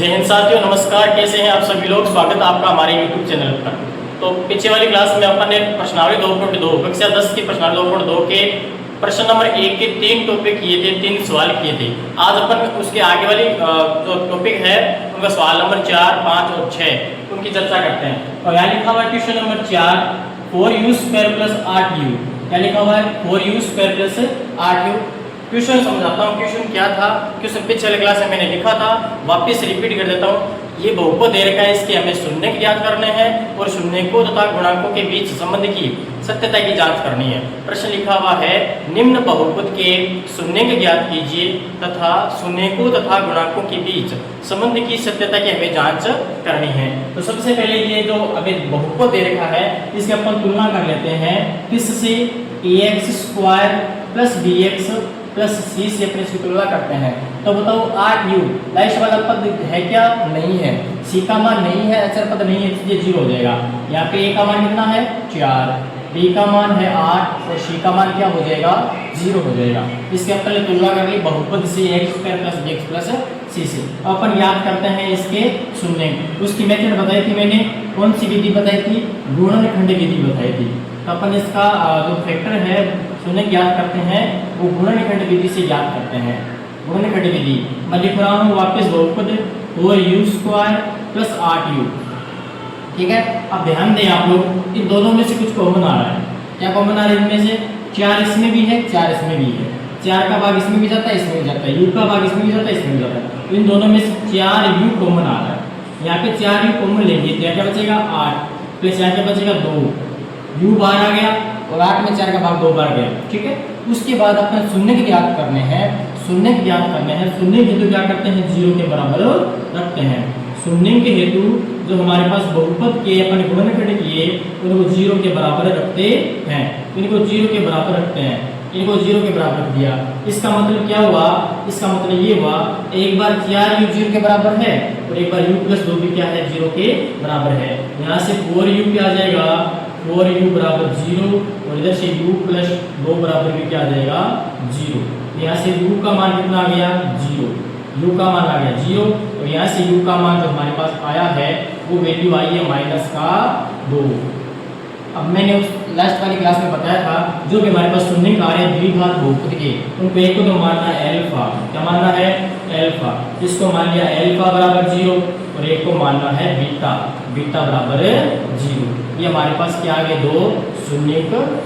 जय हिंद साथियों, नमस्कार। कैसे हैं आप सभी लोग? स्वागत है आपका हमारे YouTube चैनल पर। तो पीछे वाली क्लास में अपन ने प्रश्नावली 2.2 कक्षा 10 की प्रश्नावली 2.2 के प्रश्न नंबर 1 के 3 टॉपिक किए थे, 3 सवाल किए थे। आज अपन उसके आगे वाली जो टॉपिक है उनका सवाल नंबर 4, 5 और 6 उनकी चर्चा करते हैं। और यहाँ लिखा हुआ है क्वेश्चन नंबर 4 4u² + 8u। क्या लिखा हुआ है? 4u² + 8u। क्वेश्चन समझाता हूँ। क्वेश्चन क्या था? क्वेश्चन पिछले क्लास में मैंने लिखा था, वापस रिपीट कर देता हूँ। ये बहुपद दे रखा है, इसके हमें शून्य ज्ञात करने हैं और शून्यकों तथा गुणांकों के बीच संबंध की सत्यता की जांच करनी है। प्रश्न लिखा हुआ है, निम्न बहुपद के शून्य ज्ञात कीजिए तथा शून्यकों तथा गुणांकों के बीच संबंध की सत्यता की हमें जांच करनी है। तो सबसे पहले ये जो हमें बहुपद दे रखा है इसकी अपन तुलना कर लेते हैं। किससे? ax² + bx + c से अपने इसकी तुलना करते हैं। तो बताओ 8u लाइस वाला पद है क्या? नहीं है। c का मान नहीं है, अचर पद नहीं है, इसलिए 0 हो जाएगा। यहाँ पे a का मान कितना है? 4, b का मान है 8 और c का मान क्या हो जाएगा? 0 हो जाएगा। इसके अपन तुलना कर ली बहुपद से ax² + bx + c से। अपन याद करते हैं इसके शून्य। उसकी मेथड बताई थी मैंने। कौन सी विधि बताई थी? गुणनखंड विधि बताई थी। तो अपन इसका जो फैक्टर है शून्य ज्ञात करते हैं वो गुणनखंड विधि से ज्ञात करते हैं। गुणनखंड विधि मैं लिख रहा हूँ वापस बहुपद 4u² + 8u। ठीक है, अब ध्यान दें आप लोग, इन दोनों में से कुछ कॉमन आ रहा है। क्या कॉमन आ रहा है इनमें से? 4 इसमें भी है, 4 इसमें भी है। 4 का भाग इसमें भी जाता है, इसमें भी जाता है। u का भाग इसमें भी जाता है, इसमें भी जाता है। तो इन दोनों में से 4u कॉमन आ रहा है। यहाँ पे 4u कॉमन लेंगे तो क्या बचेगा? 8 प्लस यहाँ क्या बचेगा? 2। u बाहर आ गया और 8 में 4 का भाग 2 बार गया। ठीक है, उसके बाद अपने शून्य ज्ञात करने हैं। शून्य ज्ञात करने हैं। शून्य हेतु क्या करते हैं? 0 के बराबर रखते हैं। शून्य के हेतु जो हमारे पास बहुपद के अपन गुणनखंड किए उनको 0 के बराबर रखते हैं। इनको 0 के बराबर रखते हैं। इनको 0 के बराबर रख दिया। इसका मतलब क्या हुआ? इसका मतलब ये हुआ, एक बार 4u 0 के बराबर है और एक बार u + 2 भी क्या है? 0 के बराबर है। यहाँ से 4u क्या आ जाएगा? 4u = 0 और इधर से u + 2 बराबर भी क्या आ जाएगा? 0। यहाँ से u का मान कितना आ गया? 0। u का मान आ गया 0 और यहाँ से u का मान जो हमारे पास आया है वो वैल्यू आई है -2। अब मैंने उस लास्ट वाली क्लास में बताया था, जो भी हमारे पास शून्य आ रहे हैं द्विघात बहुपद के, उनको एक को तो मानना है अल्फा। क्या मानना है? अल्फा। इसको मान लिया अल्फा = 0 और एक को मानना है बीटा। बीटा = 0। ये हमारे पास क्या आ गए? 2 शून्य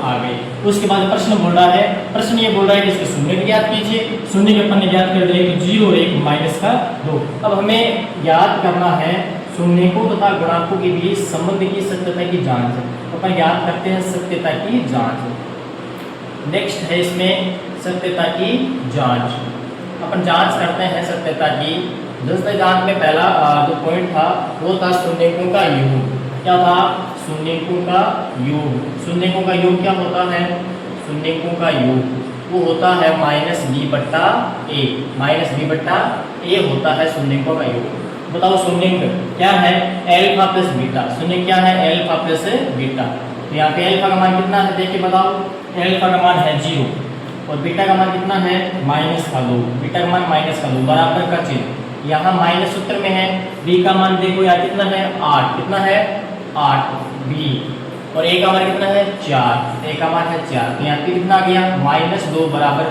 आ गए। उसके बाद प्रश्न बोल रहा है, प्रश्न ये बोल रहा है कि इसके शून्य ज्ञात कीजिए। शून्य के अपन ने ज्ञात कर दिया कि 0 और 1 -2। अब हमें ज्ञात करना है शून्यकों तथा गुणांकों के बीच संबंध की सत्यता की जांच। अपन ज्ञात करते हैं सत्यता की जांच। नेक्स्ट है इसमें सत्यता की जांच। अपन जांच करते हैं सत्यता की। जैसे जांच में पहला जो पॉइंट था वो था शून्यकों का योग। क्या था? शून्यकों का योग। शून्यकों का योग क्या होता है? शून्यकों का योग वो होता है -b/a। -b/a होता है शून्यकों का योग। बताओ शून्य क्या है? Alpha + beta. शून्य क्या है? Alpha + beta. तो यहाँ पे अल्फा का मान कितना है? देख के बताओ। अल्फा का मान है 0 और बीटा का मान कितना है? -2। बीटा का मान -2 बराबर का चिन्ह यहाँ माइनस सूत्र में है। b का मान देखो यहाँ कितना है? 8। कितना है? 8 b और a का मान कितना है? 4। a का मान है 4। तो यहाँ पे कितना आ गया? -2 बराबर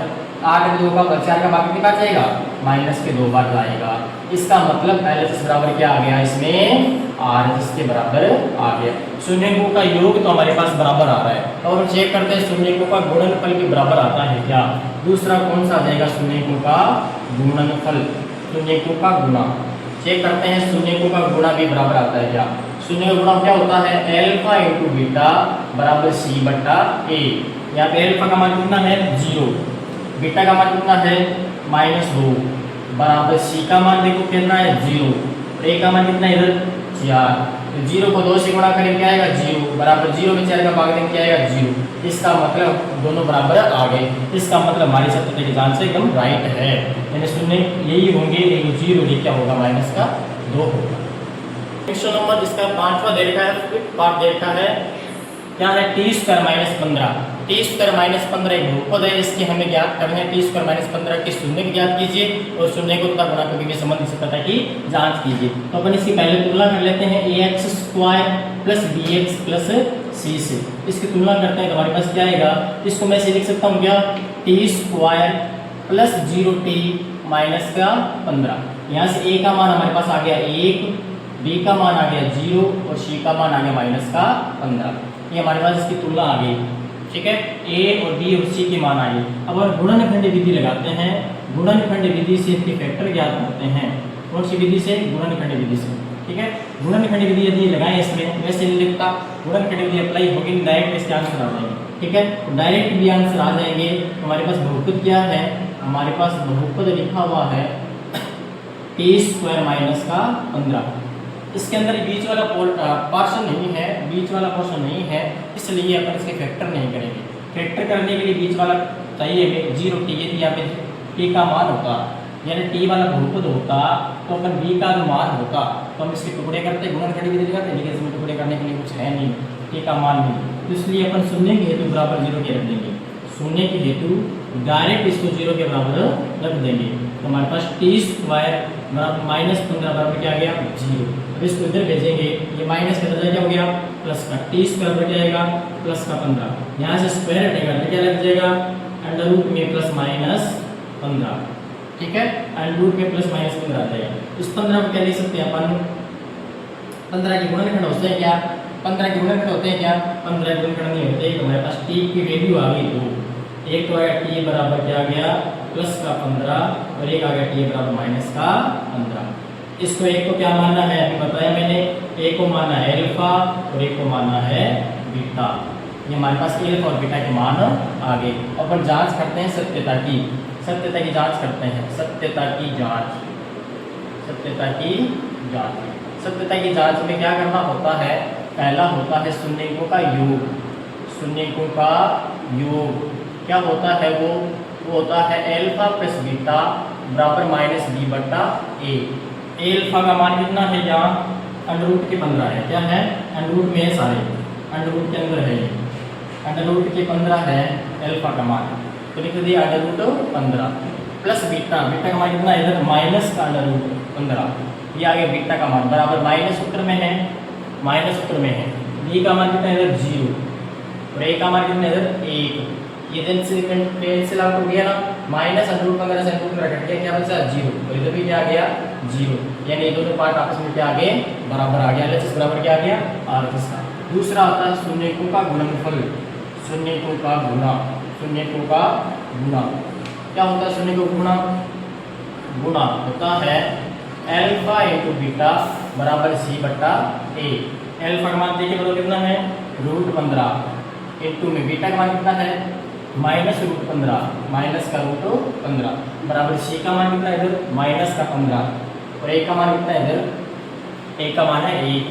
8 के 2 का 4 का भाग कितना जाएगा? -2 बार जाएगा। इसका मतलब LHS बराबर क्या आ गया? इसमें RHS के बराबर आ गया। शून्यकों का योग तो हमारे पास बराबर आ रहा है और चेक करते हैं शून्यकों का गुणनफल के बराबर आता है क्या। दूसरा कौन सा आ जाएगा? शून्यकों का गुणनफल। शून्यकों का गुणा चेक करते हैं। शून्यकों का गुणा भी बराबर आता है क्या? शून्य का गुणा क्या होता है? Alpha × beta = c/a। यहाँ पे अल्फा का मान कितना है? 0। बीटा का मान कितना है? -2 बराबर c का मान देखो कितना है? 0। a का मान कितना है? इधर 4। तो 0 को 2 से गुणा करें क्या आएगा? 0 बराबर 0 में 4 का भाग दें क्या आएगा? 0। इसका मतलब दोनों बराबर आ गए। इसका मतलब हमारी सत्यता की जांच से एकदम राइट है। यानी शून्य यही होंगे, एक 0 क्या होगा? -2 होगा। क्वेश्चन नंबर इसका 5वां दे रखा है, पार्ट दे रखा है। क्या है? t² - 15। टी स्क्वायर माइनस 15 एक बहुपद है, इसकी हमें ज्ञात करना है। टी स्क्वायर माइनस 15 के शून्य की ज्ञात कीजिए और शून्य को तथा गुणा के संबंध से पता की जांच कीजिए। तो अपन इसकी पहले तुलना कर लेते हैं A X square plus B X plus C से। इसकी तुलना करते हैं तो हमारे पास क्या आएगा, इसको मैं ऐसे लिख सकता हूँ क्या, T square plus 0t minus का 15। यहाँ से ए का मान हमारे पास आ गया 1, बी का मान आ गया 0 और सी का मान आ गया माइनस का 15। ये हमारे पास इसकी तुलना आ गई, ठीक है। ए और बी और सी के मान आ गए। अब हम गुणनखंड विधि लगाते हैं। गुणनखंड विधि से इसके फैक्टर ज्ञात करते हैं। कौन सी विधि से, गुणनखंड विधि से, ठीक है। गुणनखंड विधि यदि लगाएं इसमें, वैसे नहीं लिखता, गुणनखंड विधि अप्लाई होगी डायरेक्ट इसके आंसर आ जाएंगे, ठीक है। डायरेक्ट भी आंसर आ जाएंगे। हमारे पास बहुपद क्या है, हमारे पास बहुपद लिखा हुआ है टी स्क्वायर माइनस का 15। इसके अंदर बीच वाला पोर्शन नहीं है, बीच वाला पोर्शन नहीं है, इसलिए अपन इसके फैक्टर नहीं करेंगे। फैक्टर करने के लिए बीच वाला चाहिए 0t। यदि यहाँ पे t का मान होता, यानी t वाला बहुपद होता, तो अपन b का जो मान होता तो हम इसके टुकड़े करते, गुणनखंड विधि लगाते, लेकिन इसमें टुकड़े करने के लिए कुछ है नहीं, t का मान नहीं, तो इसलिए अपन शून्य के हेतु बराबर 0 के रख देंगे। शून्य के हेतु डायरेक्ट इसको 0 के बराबर रख देंगे। तो हमारे पास टी स्क्वायर माइनस 15 बराबर क्या आ गया, 0। अब इसको इधर भेजेंगे, ये माइनस का दर्जा क्या हो गया, प्लस का। टी स्क्वायर पर क्या आएगा, प्लस का 15। यहाँ से स्क्वायर हटेगा तो क्या लग जाएगा, अंडर रूट में प्लस माइनस 15, ठीक है। अंडर रूट में प्लस माइनस 15 आ जाएगा। इस 15 को क्या लिख सकते हैं अपन, 15 के गुणनखंड होते हैं क्या, 15 के गुणनखंड होते हैं क्या, 15 के गुणनखंड नहीं होते। तो हमारे पास टी की वैल्यू आ गई 2। एक तो आया टी बराबर क्या आ गया, प्लस का 15, और एक आ गया टी बराबर माइनस का 15। इसको एक को क्या मानना है, अभी बताया मैंने, एक को मानना है अल्फा और एक को मानना है बीटा। ये हमारे पास अल्फा और बीटा के मान आ गए। अपन जांच करते हैं सत्यता की, सत्यता की जांच करते हैं, सत्यता की जांच, सत्यता की जांच। सत्यता की जांच में क्या करना होता है, पहला होता है शून्यकों का योग। शून्यकों का योग क्या होता है, वो होता है अल्फा प्लस बीटा बराबर माइनस बी बट्टा ए। अल्फा का मान कितना है, यहाँ अंडर रूट के 15 है, क्या है, अंडर रूट में है सारे, अंडर रूट के अंदर है ये, अंडर रूट के 15 है अल्फा का मान, तो लिख दिया under root 15 plus beta, beta का मान कितना है इधर, माइनस का अंडर रूट 15। ये आ गया बीटा का मान बराबर माइनस उत्तर में है, माइनस उत्तर में है। बी का मान कितना है इधर 0 और ए का मान कितना है इधर 1। ये कैंसिल आउट हो गया ना, माइनस अंडर रूट 15 से अंडर रूट 15 कट गया, क्या बचा 0, और इधर भी क्या आ गया 0, यानी ये दोनों पार्ट आपस में क्या आ गए, बराबर आ गया। LHS बराबर क्या आ गया, RHS का। दूसरा होता है शून्यकों का गुणनफल, शून्यकों का गुणा, शून्यकों का गुणा। क्या होता है शून्यकों का गुणा, गुणा होता है अल्फा इंटू बीटा बराबर सी बट्टा ए। अल्फा का मान देखिए बराबर कितना है, रूट 15 इंटू में बीटा का मान कितना है, माइनस रूट 15, माइनस का रूट 15 बराबर सी का मान कितना है इधर, माइनस का 15, और ए का मान कितना है इधर, ए का मान है 1।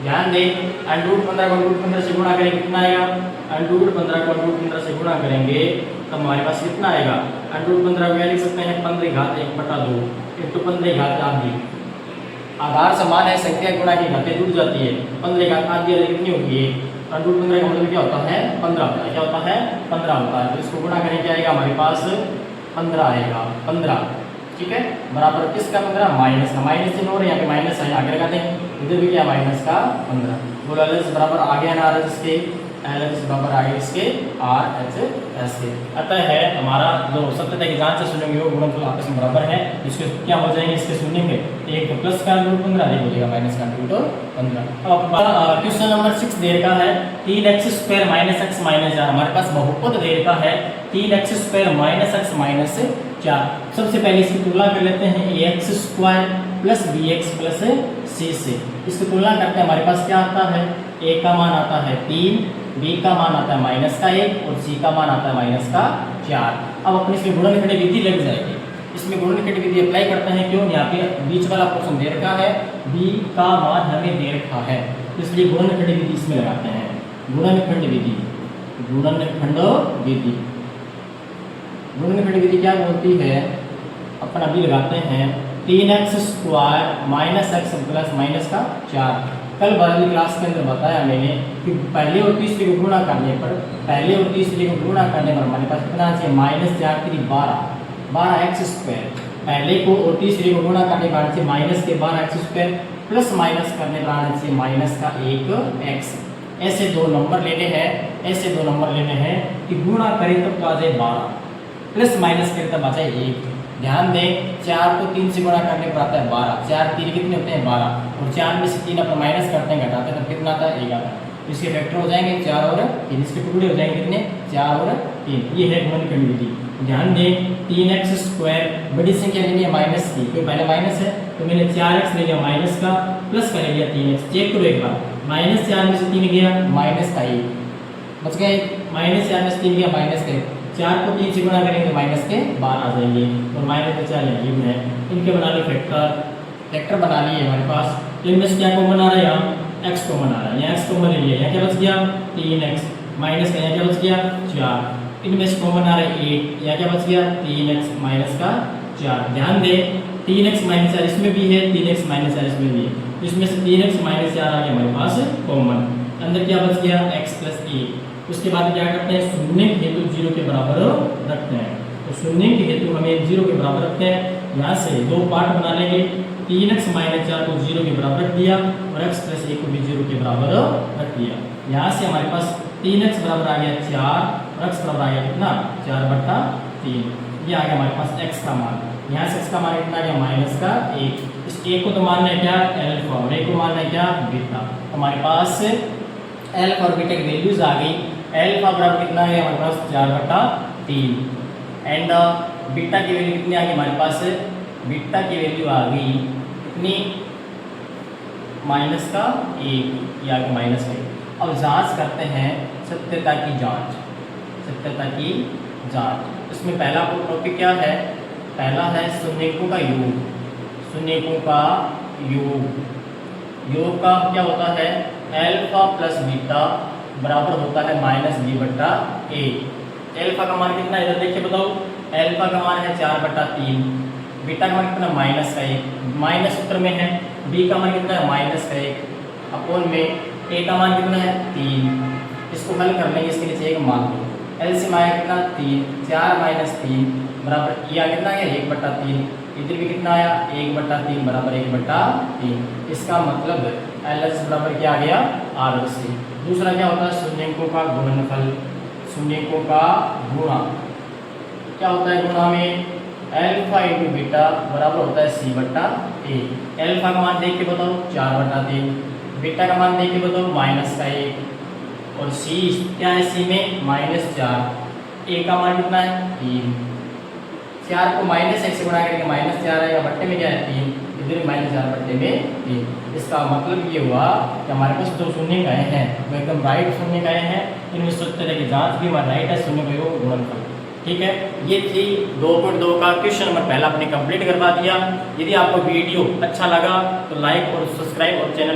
ध्यान दें, अंडर रूट 15 को अंडर रूट 15 से गुणा करेंगे कितना आएगा, अंडर रूट 15 को अंडर रूट 15 से गुणा करेंगे तो हमारे पास कितना आएगा, अंडर रूट 15 को क्या लिख सकते हैं, 15 घात 1 बटा 2 इंटू 15 घात आधी। आधार समान है, संख्या गुणा की घातें जुड़ जाती है, 15 घात आधी कितनी होगी, अंडर रूट 15 का मतलब क्या होता है 15 होता है, क्या होता है 15 होता है। तो इसको गुणा करें क्या आएगा हमारे पास 15 आएगा, 15, ठीक है, बराबर किसका 15, माइनस का, माइनस चिन्ह और यहाँ पे माइनस है, आगे लगाते हैं, इधर भी क्या माइनस का 15। बोलो LHS बराबर आ गया ना RHS के, LHS बराबर आ गया इसके RHS के। अतः है हमारा जो सत्यता की जांच से शून्य योग गुणनफल आपस में बराबर है, इसके क्या हो जाएंगे, इसके शून्य में एक तो प्लस का रूट 15, एक हो जाएगा माइनस का रूट 15। अब क्वेश्चन नंबर 6 दे रखा है 3x square minus x minus 4। हमारे पास बहुपद दे रखा है 3x square minus x minus 4। सबसे पहले इसकी तुलना कर लेते हैं ax square plus bx plus c से। इसकी तुलना करते हैं, हमारे पास क्या आता है, a का मान आता है 3, b का मान आता है माइनस का 1 और c का मान आता है माइनस का 4। अब अपने इसमें गुणनखंड विधि लग जाएगी, इसमें गुणनखंड विधि अप्लाई करते हैं। क्यों, यहाँ पे बीच वाला पोर्शन दे रखा है, b का मान हमें दे रखा है, इसलिए गुणनखंड विधि इसमें लगाते हैं। गुणनखंड विधि, गुणनखंड विधि, गुणनखंड विधि क्या बोलती है, अपन अभी लगाते हैं 3x² minus x plus minus का 4। कल वाली क्लास के अंदर बताया मैंने कि पहले और तीसरे को गुणा करने पर हमारे पास कितना चाहिए -4×3 12 पहले को और तीसरे को गुणा करने पर चाहिए -12x² प्लस माइनस करने पर आना चाहिए माइनस का 1x। ऐसे दो नंबर लेने हैं कि गुणा करें तब तो आ जाए 12, प्लस माइनस करें तब आ जाए 1। ध्यान दें 4 को 3 से गुणा करने पर आता है 12, 4 3 कितने होते हैं 12, और 4 में से 3 अपन माइनस करते हैं घटाते हैं तब कितना आता है 1 आता है। इसके फैक्टर हो जाएंगे 4 और 3, इसके टुकड़े हो जाएंगे कितने 4 और 3। ये है गुणनखंड विधि। ध्यान दें 3x² बड़ी संख्या लेनी है माइनस की, क्योंकि पहले माइनस है तो मैंने 4x ले लिया माइनस का, प्लस कर लिया 3x। चेक करो एक बार, -4 में से 3 गया माइनस का 1 बच गया, -4 में से 3 गया माइनस का 1। 4 को 3 से गुणा करेंगे तो माइनस के 12 आ जाएंगे, और माइनस के 4 नेगेटिव है। इनके बना लिए फैक्टर बना लिए हमारे पास। तो इनमें से क्या कॉमन आ रहा है, यहाँ x कॉमन आ रहा है, यहाँ x कॉमन ले लिया, यहाँ क्या बच गया 3x, माइनस का यहाँ क्या बच गया 4। इनमें से कॉमन आ रहा है 8, यहाँ क्या बच गया 3x माइनस का 4। ध्यान दें 3x माइनस 4 इसमें भी है, 3x माइनस 4 इसमें भी है, इसमें से 3x माइनस 4 आ गया हमारे पास कॉमन। अंदर क्या बच गया x प्लस 1। उसके बाद क्या करते हैं, शून्य के हेतु 0 के बराबर रखते हैं। तो शून्य के हेतु हमें 0 के बराबर रखते हैं। यहाँ से दो पार्ट बना लेंगे, 3x माइनस 4 को 0 के बराबर रख दिया और x प्लस 1 को भी 0 के बराबर रख दिया। यहाँ से हमारे पास 3x बराबर आ गया 4 और x बराबर आ गया कितना 4/3। ये आ गया हमारे पास x का मान। यहाँ से x का मान कितना आ गया माइनस का 1। इस 1 को तो मानना है क्या अल्फा, और 1 को मानना है क्या बीटा। हमारे पास अल्फा और बीटा की वैल्यूज आ गई। अल्फा बराबर कितना है हमारे पास 4/3 एंड बीटा की वैल्यू कितनी आ गई हमारे पास, बीटा की वैल्यू आ गई कितनी माइनस का 1, या माइनस का 1। अब जांच करते हैं सत्यता की जांच। इसमें पहला टॉपिक क्या है, पहला है शून्यकों का योग का क्या होता है, अल्फा प्लस बीटा बराबर होता है -b/a। अल्फा का मान कितना है इधर देखिए बताओ, अल्फा का मान है 4/3, बीटा का मान कितना माइनस का 1, माइनस उत्तर में है, बी का मान कितना है -1 अपोन में ए का मान कितना है 3। इसको हल कर लेंगे, इसके नीचे एक मान दो, एलसीएम आया कितना 3, 4 - 3 बराबर ये कितना आया 1/3, इधर भी कितना आया 1/3 बराबर 1/3। इसका मतलब एलएस बराबर क्या आ गया RC। दूसरा क्या होता है शून्यकों का गुणनफल, शून्यकों का गुणा क्या होता है गुणा में, अल्फा इंटू बीटा बराबर होता है c/a। अल्फा का मान देख के बताओ 4/3, बीटा का मान देख के बताओ -1, और c क्या है c में -4, a का मान कितना है 3। 4 को -1 से गुणा करेंगे -4 आएगा, बट्टे में क्या है 3, इधर -4 बट्टे में 3। इसका मतलब ये हुआ कि हमारे पास जो शून्य आए हैं वो एकदम राइट शून्य आए हैं। इनमें सत्यता की जांच भी हमारा राइट है, शून्य का योग गुणनफल। ठीक है, ये थी 2.2 का क्वेश्चन नंबर पहला अपने कंप्लीट करवा दिया। यदि आपको वीडियो अच्छा लगा तो लाइक और सब्सक्राइब और चैनल